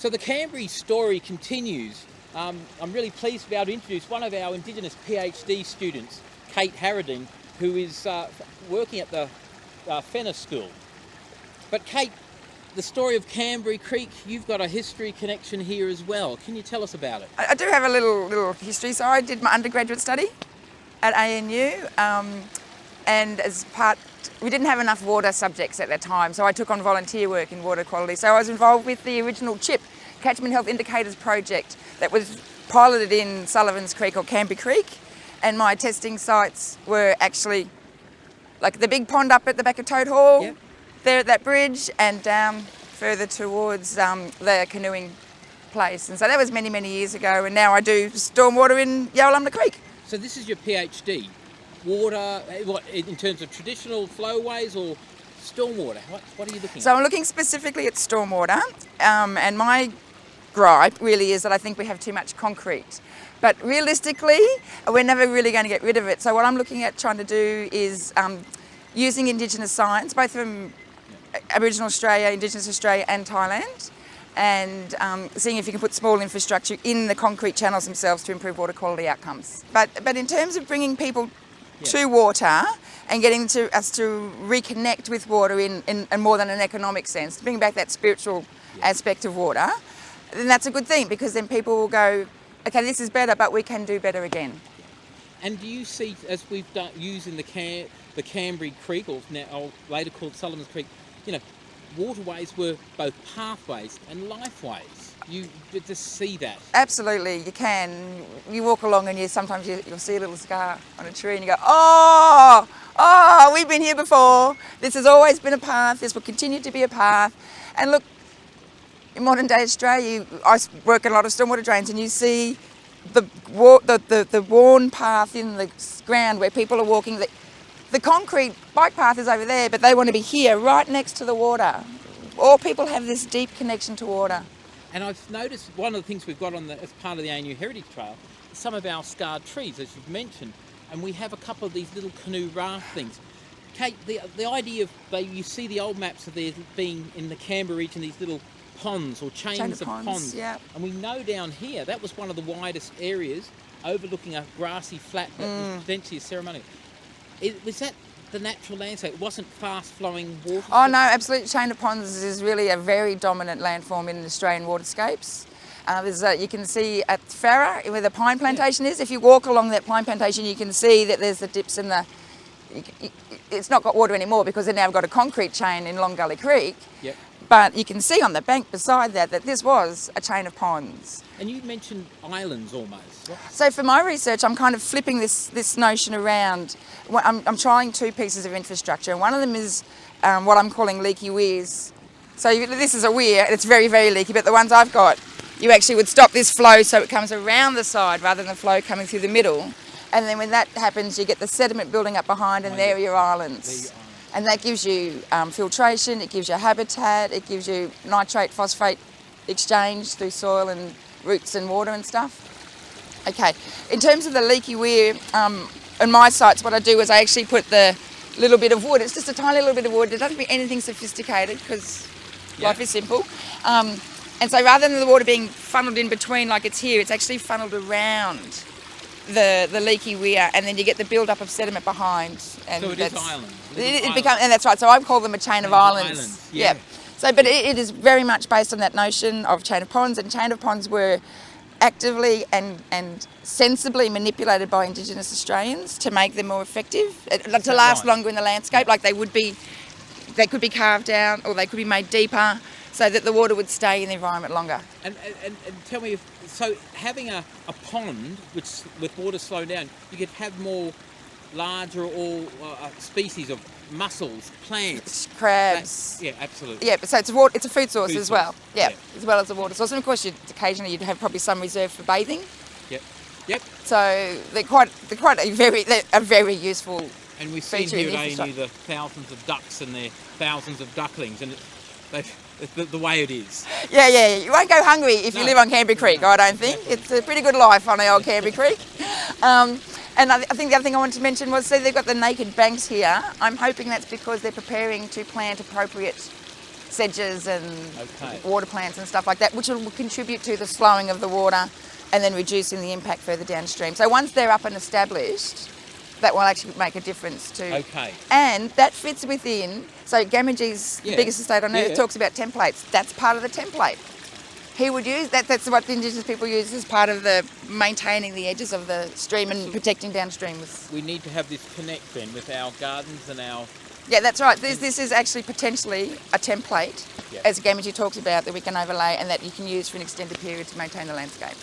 So the Kambri story continues. I'm really pleased to be able to introduce one of our Indigenous PhD students, Kate Harridine, who is working at the Fenner School. But Kate, the story of Kambri Creek, you've got a history connection here as well. Can you tell us about it? I do have a little history. So I did my undergraduate study at ANU, and we didn't have enough water subjects at that time, so I took on volunteer work in water quality. So I was involved with the original CHIP, Catchment Health Indicators project, that was piloted in Sullivan's Creek or Kambri Creek, and my testing sites were actually like the big pond up at the back of Toad Hall, Yep. there at that bridge, and down further towards the canoeing place. And so that was many, many years ago, and now I do stormwater in Yowlumna Creek. So this is your PhD. Water, what, in terms of traditional flowways or stormwater? What are you looking at? So I'm looking specifically at stormwater, and my gripe really is that I think we have too much concrete. But realistically, we're never really going to get rid of it. So what I'm looking at trying to do is using Indigenous science, both from Aboriginal Australia, Indigenous Australia and Thailand, and seeing if you can put small infrastructure in the concrete channels themselves to improve water quality outcomes. But in terms of bringing people to water and getting us to reconnect with water in more than an economic sense, to bring back that spiritual aspect of water, then that's a good thing, because then people will go, okay, this is better, but we can do better again. And do you see, as we've done using the Kambri Creek, or now later called Sullivan's Creek, waterways were both pathways and lifeways. You just see that. Absolutely, you can. You walk along and sometimes you'll see a little scar on a tree and you go, oh, we've been here before. This has always been a path. This will continue to be a path. And look, in modern day Australia, I work in a lot of stormwater drains, and you see the worn path in the ground where people are walking. The concrete bike path is over there, but they want to be here, right next to the water. All people have this deep connection to water. And I've noticed one of the things we've got as part of the ANU Heritage Trail is some of our scarred trees, as you've mentioned, and we have a couple of these little canoe raft things. Kate, the idea of, you see the old maps of there being in the Canberra region, these little ponds or chains of ponds. Yeah. And we know down here, that was one of the widest areas overlooking a grassy flat that was potentially a ceremonial. Was that the natural landscape? It wasn't fast-flowing water? Oh no, absolutely. Chain of ponds is really a very dominant landform in Australian waterscapes. You can see at Farrer, where the pine plantation is, if you walk along that pine plantation, you can see that there's the dips in the... It's not got water anymore because they've now got a concrete chain in Long Gully Creek. Yep. But you can see on the bank beside that this was a chain of ponds. And you mentioned islands almost. So for my research, I'm kind of flipping this notion around. I'm trying two pieces of infrastructure, and one of them is what I'm calling leaky weirs. So this is a weir, it's very, very leaky, but the ones I've got, you actually would stop this flow so it comes around the side rather than the flow coming through the middle. And then when that happens, you get the sediment building up behind, and there are your islands. And that gives you filtration, it gives you habitat, it gives you nitrate, phosphate exchange through soil and roots and water and stuff. Okay, in terms of the leaky weir, on my sites, what I do is I actually put the little bit of wood. It's just a tiny little bit of wood. It doesn't be anything sophisticated because life is simple. And so rather than the water being funneled in between like it's here, it's actually funneled around the leaky weir, and then you get the build-up of sediment behind. And so it is islands. And that's right. So I call them a chain of islands. Yeah. So, but it is very much based on that notion of chain of ponds, and chain of ponds were actively and sensibly manipulated by Indigenous Australians to make them more effective, to last longer in the landscape. Like they could be carved out, or they could be made deeper, so that the water would stay in the environment longer. And tell me, so having a pond which with water slowing down, you could have more larger species of mussels, plants, crabs. Yeah, absolutely. Yeah, so it's a food source as well. Yeah, as well as a water source. And of course, occasionally you'd have probably some reserved for bathing. Yep. So they're a very useful. And we've seen here at ANU the thousands of ducks and their thousands of ducklings, and it's the way it is. Yeah. You won't go hungry if you live on Kambri Creek, I don't think. It's a pretty good life on the old Kambri Creek. And I think the other thing I wanted to mention was, see, they've got the naked banks here. I'm hoping that's because they're preparing to plant appropriate sedges and Okay. water plants and stuff like that, which will contribute to the slowing of the water and then reducing the impact further downstream. So once they're up and established, that will actually make a difference too. Okay. And that fits within, so Gammagee's the Yeah. biggest estate on earth, Yeah. talks about templates. That's part of the template. He would use that. That's what the Indigenous people use as part of the maintaining the edges of the stream and protecting downstream. We need to have this connect then with our gardens and our... Yeah, that's right. This is actually potentially a template, Yeah. as Gamagee talks about, that we can overlay and that you can use for an extended period to maintain the landscape.